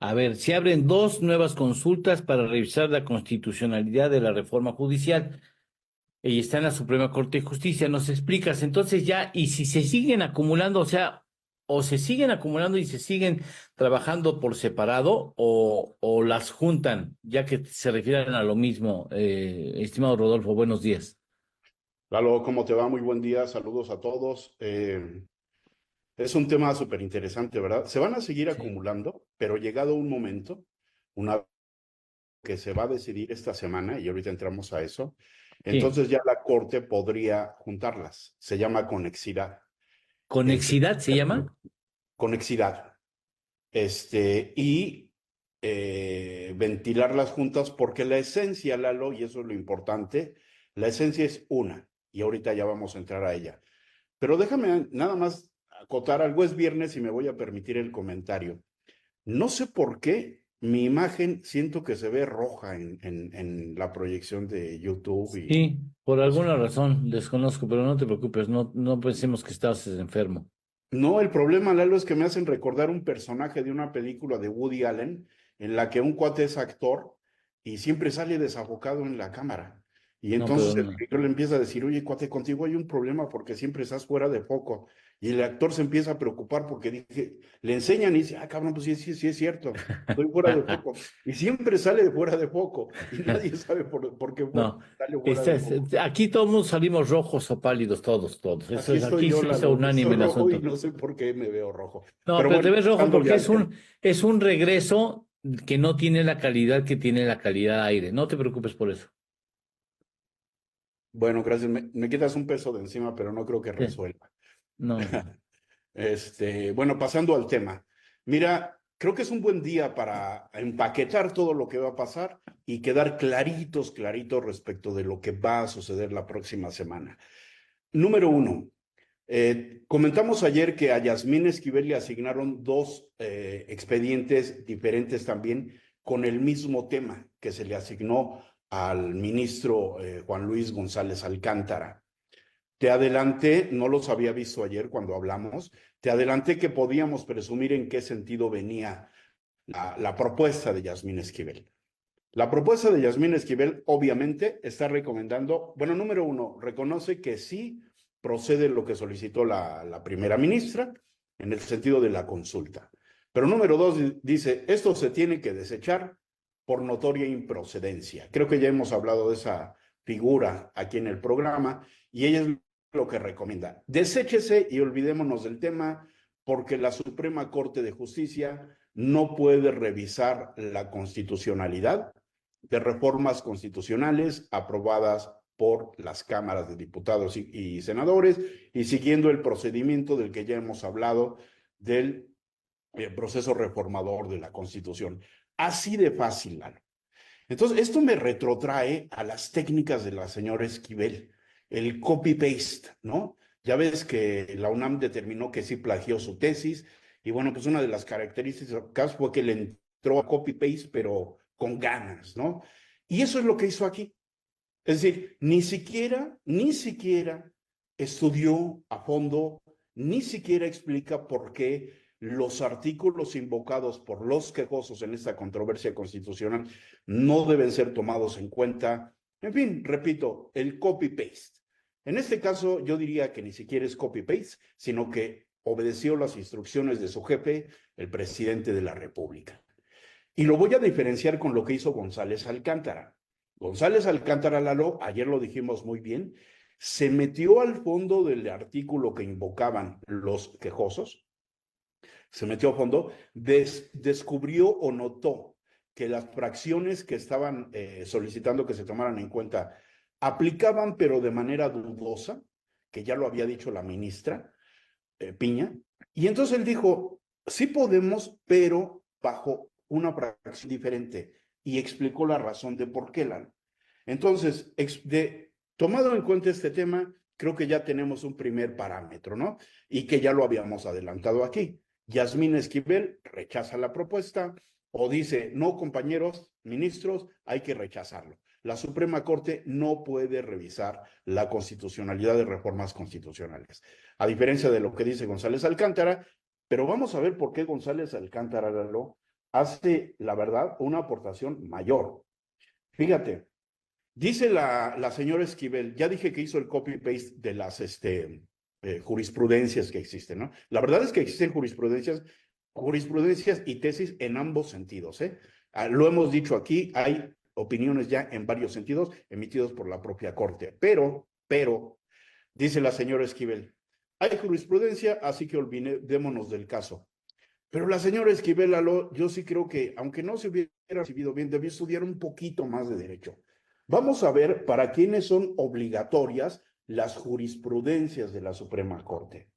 A ver, se abren dos nuevas consultas para revisar la constitucionalidad de la reforma judicial. Y está en la Suprema Corte de Justicia. Nos explicas entonces ya, y si se siguen acumulando, o sea, o se siguen acumulando y se siguen trabajando por separado, o las juntan, ya que se refieren a lo mismo. Estimado Rodolfo, buenos días. Lalo, ¿cómo te va? Muy buen día, saludos a todos. Es un tema súper interesante, ¿verdad? Se van a seguir Sí, acumulando, pero llegado un momento, una que se va a decidir esta semana, y ahorita entramos a eso, sí. entonces ya la Corte podría juntarlas. Se llama conexidad. Este, ¿Conexidad se llama? conexidad. Y ventilar las juntas, porque la esencia, Lalo, y eso es lo importante, la esencia es una, y ahorita ya vamos a entrar a ella. Pero déjame nada más acotar algo. Es viernes y me voy a permitir el comentario. No sé por qué mi imagen siento que se ve roja en la proyección de YouTube y Sí, por eso. alguna razón, desconozco, pero no te preocupes, no pensemos que estás enfermo. No, el problema, Lalo, es que me hacen recordar un personaje de una película de Woody Allen en la que un cuate es actor y siempre sale desabocado en la cámara. Y No, entonces pero el no. director le empieza a decir, oye, cuate, contigo hay un problema porque siempre estás fuera de foco. Y el actor se empieza a preocupar porque le enseñan y dice, ah, cabrón, pues sí, sí, sí es cierto, estoy fuera de foco. Y siempre sale de fuera de foco y nadie sabe por qué No, sale fuera de foco. aquí todos salimos rojos o pálidos, todos. Eso Así es, estoy aquí yo, se hizo Lalo. Estoy unánime el rojo y asunto. no sé por qué me veo rojo. No, Pero pero te bueno, ves rojo pasando porque ya al tema. es un regreso que no tiene la calidad que tiene la calidad aire. No te preocupes por eso. Bueno, gracias. Me quitas un peso de encima, pero no creo que Sí. resuelva. No, Bueno, pasando al tema. Mira, creo que es un buen día para empaquetar todo lo que va a pasar y quedar claritos respecto de lo que va a suceder la próxima semana. Número uno, comentamos ayer que a Yasmín Esquivel le asignaron dos expedientes diferentes también con el mismo tema que se le asignó al ministro Juan Luis González Alcántara. Te adelanté, no los había visto ayer cuando hablamos, te adelanté que podíamos presumir en qué sentido venía la propuesta de Yasmín Esquivel. La propuesta de Yasmín Esquivel obviamente está recomendando, bueno, número uno, reconoce que sí procede lo que solicitó la primera ministra en el sentido de la consulta. Pero número dos, dice, esto se tiene que desechar por notoria improcedencia. Creo que ya hemos hablado de esa figura aquí en el programa y ella es lo que recomienda. Deséchese y olvidémonos del tema porque la Suprema Corte de Justicia no puede revisar la constitucionalidad de reformas constitucionales aprobadas por las cámaras de diputados y senadores y siguiendo el procedimiento del que ya hemos hablado del proceso reformador de la Constitución. Así de fácil, Lalo. Entonces, esto me retrotrae a las técnicas de la señora Esquivel, el copy-paste, ¿no? Ya ves que la UNAM determinó que sí plagió su tesis y bueno, pues una de las características fue que le entró a copy-paste, pero con ganas, ¿no? Y eso es lo que hizo aquí. Es decir, ni siquiera estudió a fondo, ni siquiera explica por qué los artículos invocados por los quejosos en esta controversia constitucional no deben ser tomados en cuenta. En fin, repito, el copy-paste. En este caso, yo diría que ni siquiera es copy-paste, sino que obedeció las instrucciones de su jefe, el presidente de la República. Y lo voy a diferenciar con lo que hizo González Alcántara. González Alcántara, Lalo, ayer lo dijimos muy bien, se metió al fondo del artículo que invocaban los quejosos, se metió a fondo, descubrió o notó que las fracciones que estaban solicitando que se tomaran en cuenta aplicaban, pero de manera dudosa, que ya lo había dicho la ministra Piña, y entonces él dijo, sí podemos, pero bajo una fracción diferente, y explicó la razón de por qué. Entonces, tomado en cuenta este tema, creo que ya tenemos un primer parámetro, ¿no? Y que ya lo habíamos adelantado aquí. Yasmín Esquivel rechaza la propuesta o dice, no, compañeros ministros, hay que rechazarlo. La Suprema Corte no puede revisar la constitucionalidad de reformas constitucionales, a diferencia de lo que dice González Alcántara, pero vamos a ver por qué González Alcántara hace, la verdad, una aportación mayor. Fíjate, dice la señora Esquivel, ya dije que hizo el copy-paste de las jurisprudencias que existen, ¿no? La verdad es que existen jurisprudencias y tesis en ambos sentidos, ¿eh? Lo hemos dicho aquí, hay opiniones ya en varios sentidos emitidos por la propia Corte, pero, dice la señora Esquivel, hay jurisprudencia, así que olvidémonos del caso. Pero la señora Esquivel, yo sí creo que, aunque no se hubiera recibido bien, debió estudiar un poquito más de derecho. Vamos a ver para quiénes son obligatorias las jurisprudencias de la Suprema Corte.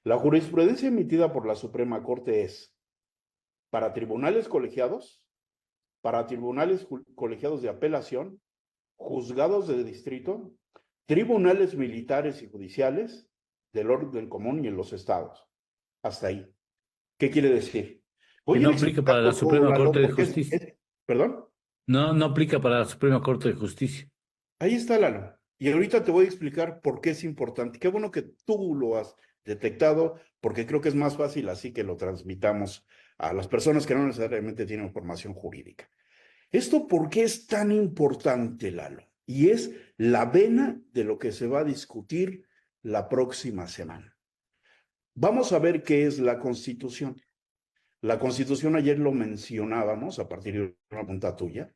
La jurisprudencia emitida por la Suprema Corte es para tribunales colegiados, para tribunales colegiados de apelación, juzgados de distrito, tribunales militares y judiciales del orden común y en los estados. Hasta ahí. ¿Qué quiere decir? Que Voy a no ir aplica para la explicando todo, Suprema Lalo, Corte de porque Justicia. ¿perdón? No, no aplica para la Suprema Corte de Justicia. Ahí está, Lalo. Y ahorita te voy a explicar por qué es importante. Qué bueno que tú lo has detectado, porque creo que es más fácil así que lo transmitamos a las personas que no necesariamente tienen formación jurídica. ¿Esto por qué es tan importante, Lalo? Y es la vena de lo que se va a discutir la próxima semana. Vamos a ver qué es la Constitución. La Constitución, ayer lo mencionábamos a partir de una pregunta tuya.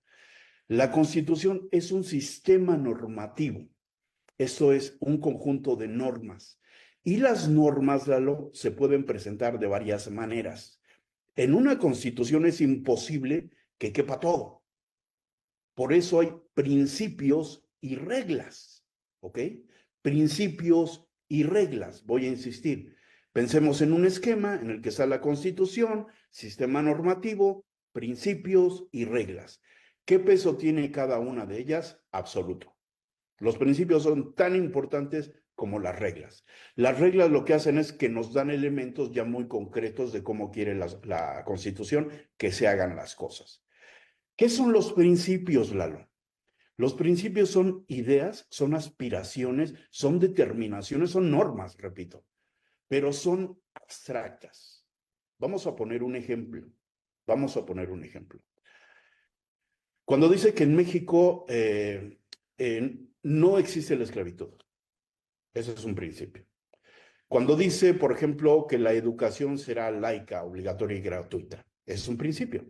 La Constitución es un sistema normativo. Esto es un conjunto de normas. Y las normas, Lalo, se pueden presentar de varias maneras. En una Constitución es imposible que quepa todo. Por eso hay principios y reglas, ¿ok? Principios y reglas, voy a insistir. Pensemos en un esquema en el que está la Constitución, sistema normativo, principios y reglas. ¿Qué peso tiene cada una de ellas? Absoluto. Los principios son tan importantes como las reglas. Las reglas lo que hacen es que nos dan elementos ya muy concretos de cómo quiere la Constitución que se hagan las cosas. ¿Qué son los principios, Lalo? Los principios son ideas, son aspiraciones, son determinaciones, son normas, repito, pero son abstractas. Vamos a poner un ejemplo. Vamos a poner un ejemplo. Cuando dice que en México no existe la esclavitud, ese es un principio. Cuando dice, por ejemplo, que la educación será laica, obligatoria y gratuita, ese es un principio.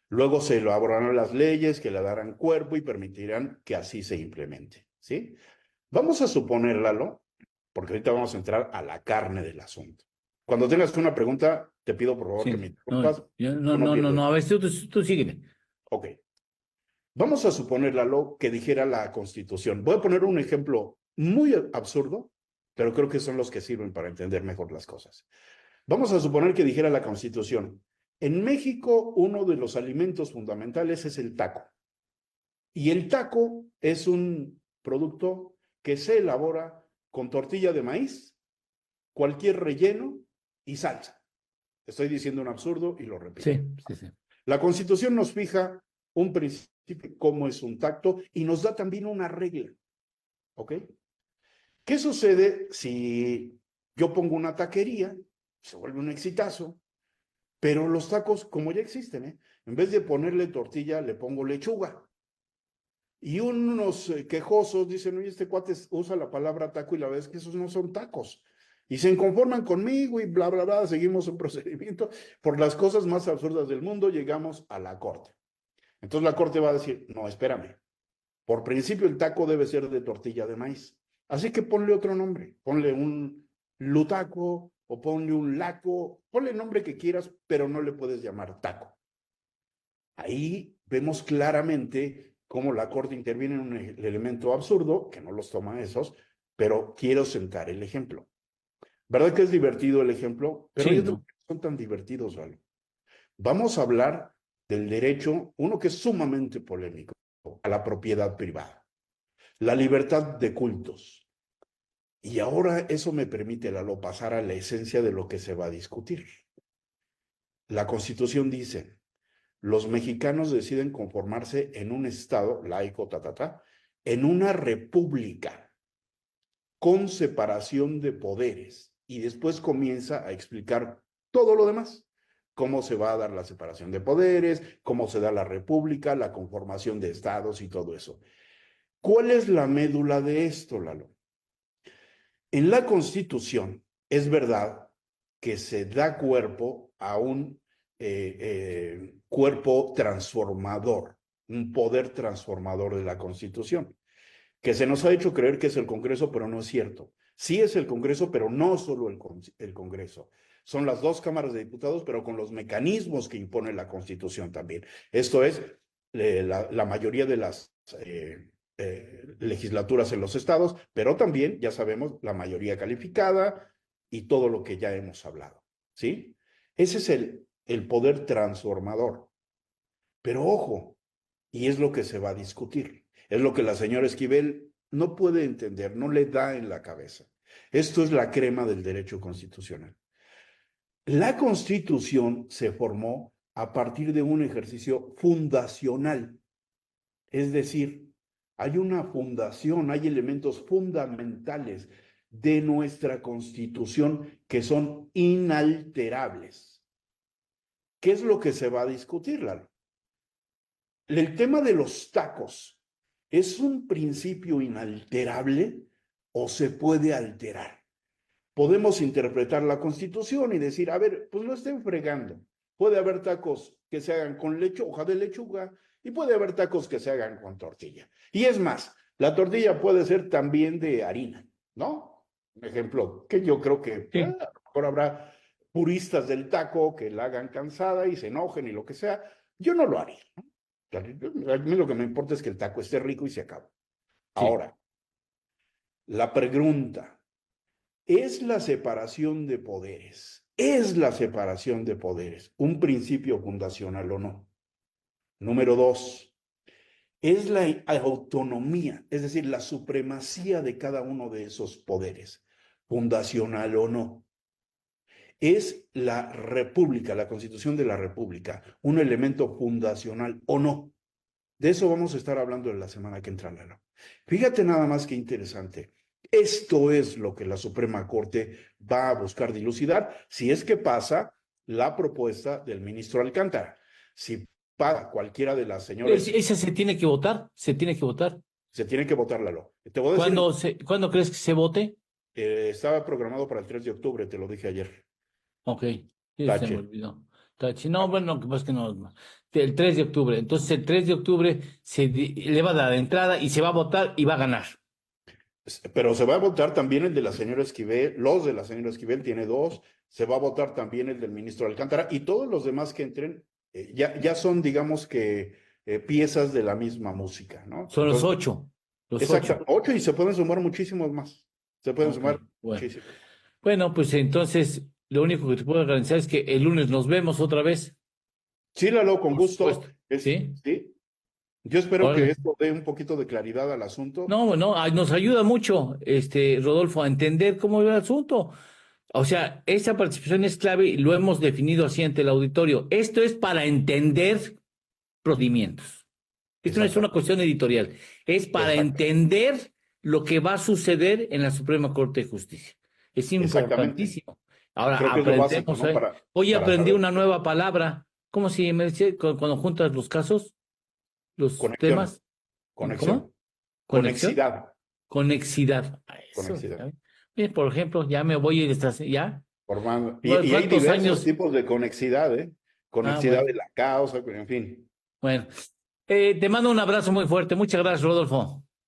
Luego se elaborarán las leyes que le darán cuerpo y permitirán que así se implemente, ¿sí? Vamos a suponer, Lalo, porque ahorita vamos a entrar a la carne del asunto. Cuando tengas una pregunta, te pido por favor que me Sí, no, interrumpas. no, no, no, no, a ver, tú sígueme. Ok. Vamos a suponer, Lalo, que dijera la Constitución. Voy a poner un ejemplo muy absurdo, pero creo que son los que sirven para entender mejor las cosas. Vamos a suponer que dijera la Constitución, en México uno de los alimentos fundamentales es el taco. Y el taco es un producto que se elabora con tortilla de maíz, cualquier relleno y salsa. Estoy diciendo un absurdo y lo repito. Sí, sí, sí. La Constitución nos fija un principio, cómo es un tacto, y nos da también una regla. ¿Ok? ¿Qué sucede si yo pongo una taquería, se vuelve un exitazo, pero los tacos, como ya existen, en vez de ponerle tortilla, le pongo lechuga? Y unos quejosos dicen, oye, este cuate usa la palabra taco y la verdad es que esos no son tacos. Y se conforman conmigo y bla, bla, bla, seguimos un procedimiento. Por las cosas más absurdas del mundo llegamos a la corte. Entonces la corte va a decir, no, espérame. Por principio el taco debe ser de tortilla de maíz. Así que ponle otro nombre. Ponle un lutaco o ponle un laco. Ponle el nombre que quieras, pero no le puedes llamar taco. Ahí vemos claramente cómo la corte interviene en un elemento absurdo, que no los toma esos, pero quiero sentar el ejemplo. ¿Verdad que es divertido el ejemplo? Pero Sí, ellos no ¿no? son tan divertidos, ¿vale? Vamos a hablar del derecho, uno que es sumamente polémico, a la propiedad privada, la libertad de cultos. Y ahora eso me permite, Lalo, pasar a la esencia de lo que se va a discutir. La Constitución dice, los mexicanos deciden conformarse en un estado laico, en una república con separación de poderes. Y después comienza a explicar todo lo demás. cómo se va a dar la separación de poderes, cómo se da la república, la conformación de estados y todo eso. ¿Cuál es la médula de esto, Lalo? En la Constitución es verdad que se da cuerpo a un cuerpo transformador, un poder transformador de la Constitución, que se nos ha hecho creer que es el Congreso, pero no es cierto. Sí es el Congreso, pero no solo el Congreso. Son las dos cámaras de diputados, pero con los mecanismos que impone la Constitución también. Esto es la mayoría de las legislaturas en los estados, pero también, ya sabemos, la mayoría calificada y todo lo que ya hemos hablado, ¿sí? Ese es el poder transformador. Pero ojo, y es lo que se va a discutir, es lo que la señora Esquivel no puede entender, no le da en la cabeza. Esto es la crema del derecho constitucional. La Constitución se formó a partir de un ejercicio fundacional, es decir, hay una fundación, hay elementos fundamentales de nuestra Constitución que son inalterables. ¿Qué es lo que se va a discutir, Lalo? El tema de los tacos, ¿es un principio inalterable o se puede alterar? Podemos interpretar la Constitución y decir, a ver, pues no estén fregando. Puede haber tacos que se hagan con hoja de lechuga, y puede haber tacos que se hagan con tortilla. Y es más, la tortilla puede ser también de harina, ¿no? Un ejemplo que yo creo que Sí. a lo mejor habrá puristas del taco que la hagan cansada y se enojen y lo que sea. Yo no lo haría, ¿no? A mí lo que me importa es que el taco esté rico y se acaba. Sí. Ahora, la pregunta, ¿es la separación de poderes? ¿Es la separación de poderes un principio fundacional o no? Número dos, ¿es la autonomía, es decir, la supremacía de cada uno de esos poderes, fundacional o no? ¿Es la república, la constitución de la república, un elemento fundacional o no? De eso vamos a estar hablando en la semana que entra, Lalo. Fíjate nada más que interesante. Esto es lo que la Suprema Corte va a buscar dilucidar si es que pasa la propuesta del ministro Alcántara. Si para cualquiera de las señoras, Esa se tiene que votar, se tiene que votar. se tiene que votar, Lalo. Te voy a decir, ¿Cuándo crees que se vote? estaba programado para el 3 de octubre, te lo dije ayer. Ok, sí, se me Tache. olvidó. No, bueno, que pasa es que no. El 3 de octubre. Entonces, el 3 de octubre le va a dar entrada y se va a votar y va a ganar. Pero se va a votar también el de la señora Esquivel, los de la señora Esquivel, tiene dos, se va a votar también el del ministro Alcántara y todos los demás que entren ya son, digamos que, piezas de la misma música, ¿no? Son los Entonces, 8. Los exacto, 8. 8 y se pueden sumar muchísimos más. Se pueden Ok, sumar bueno. muchísimos. Bueno, pues entonces, lo único que te puedo organizar es que el lunes nos vemos otra vez. Sí, Lalo, con Por gusto. supuesto. ¿Sí? Sí. Yo espero que Órale. esto dé un poquito de claridad al asunto. No, bueno, nos ayuda mucho, Rodolfo, a entender cómo va el asunto. O sea, esa participación es clave y lo hemos definido así ante el auditorio. Esto es para entender procedimientos. Esto no es una Exactamente. cuestión editorial, es para Exactamente. entender lo que va a suceder en la Suprema Corte de Justicia. Es Exactamente. importantísimo. Ahora Creo que es lo básico, aprendemos, ¿no? Hoy Para aprendí saber. una nueva palabra. ¿Cómo se me dice cuando juntas los casos, los Conexión, temas? conexión, ¿Cómo? ¿Conexión? conexidad, Conexidad. Eso. conexidad. ¿Ya? Bien, por ejemplo, ya me voy a ir ya. Formando. Y hay ¿Cuántos diversos años? tipos de conexidad, ¿eh? Ah, Conexidad bueno. de la causa, en fin. Bueno, te mando un abrazo muy fuerte. Muchas gracias, Rodolfo.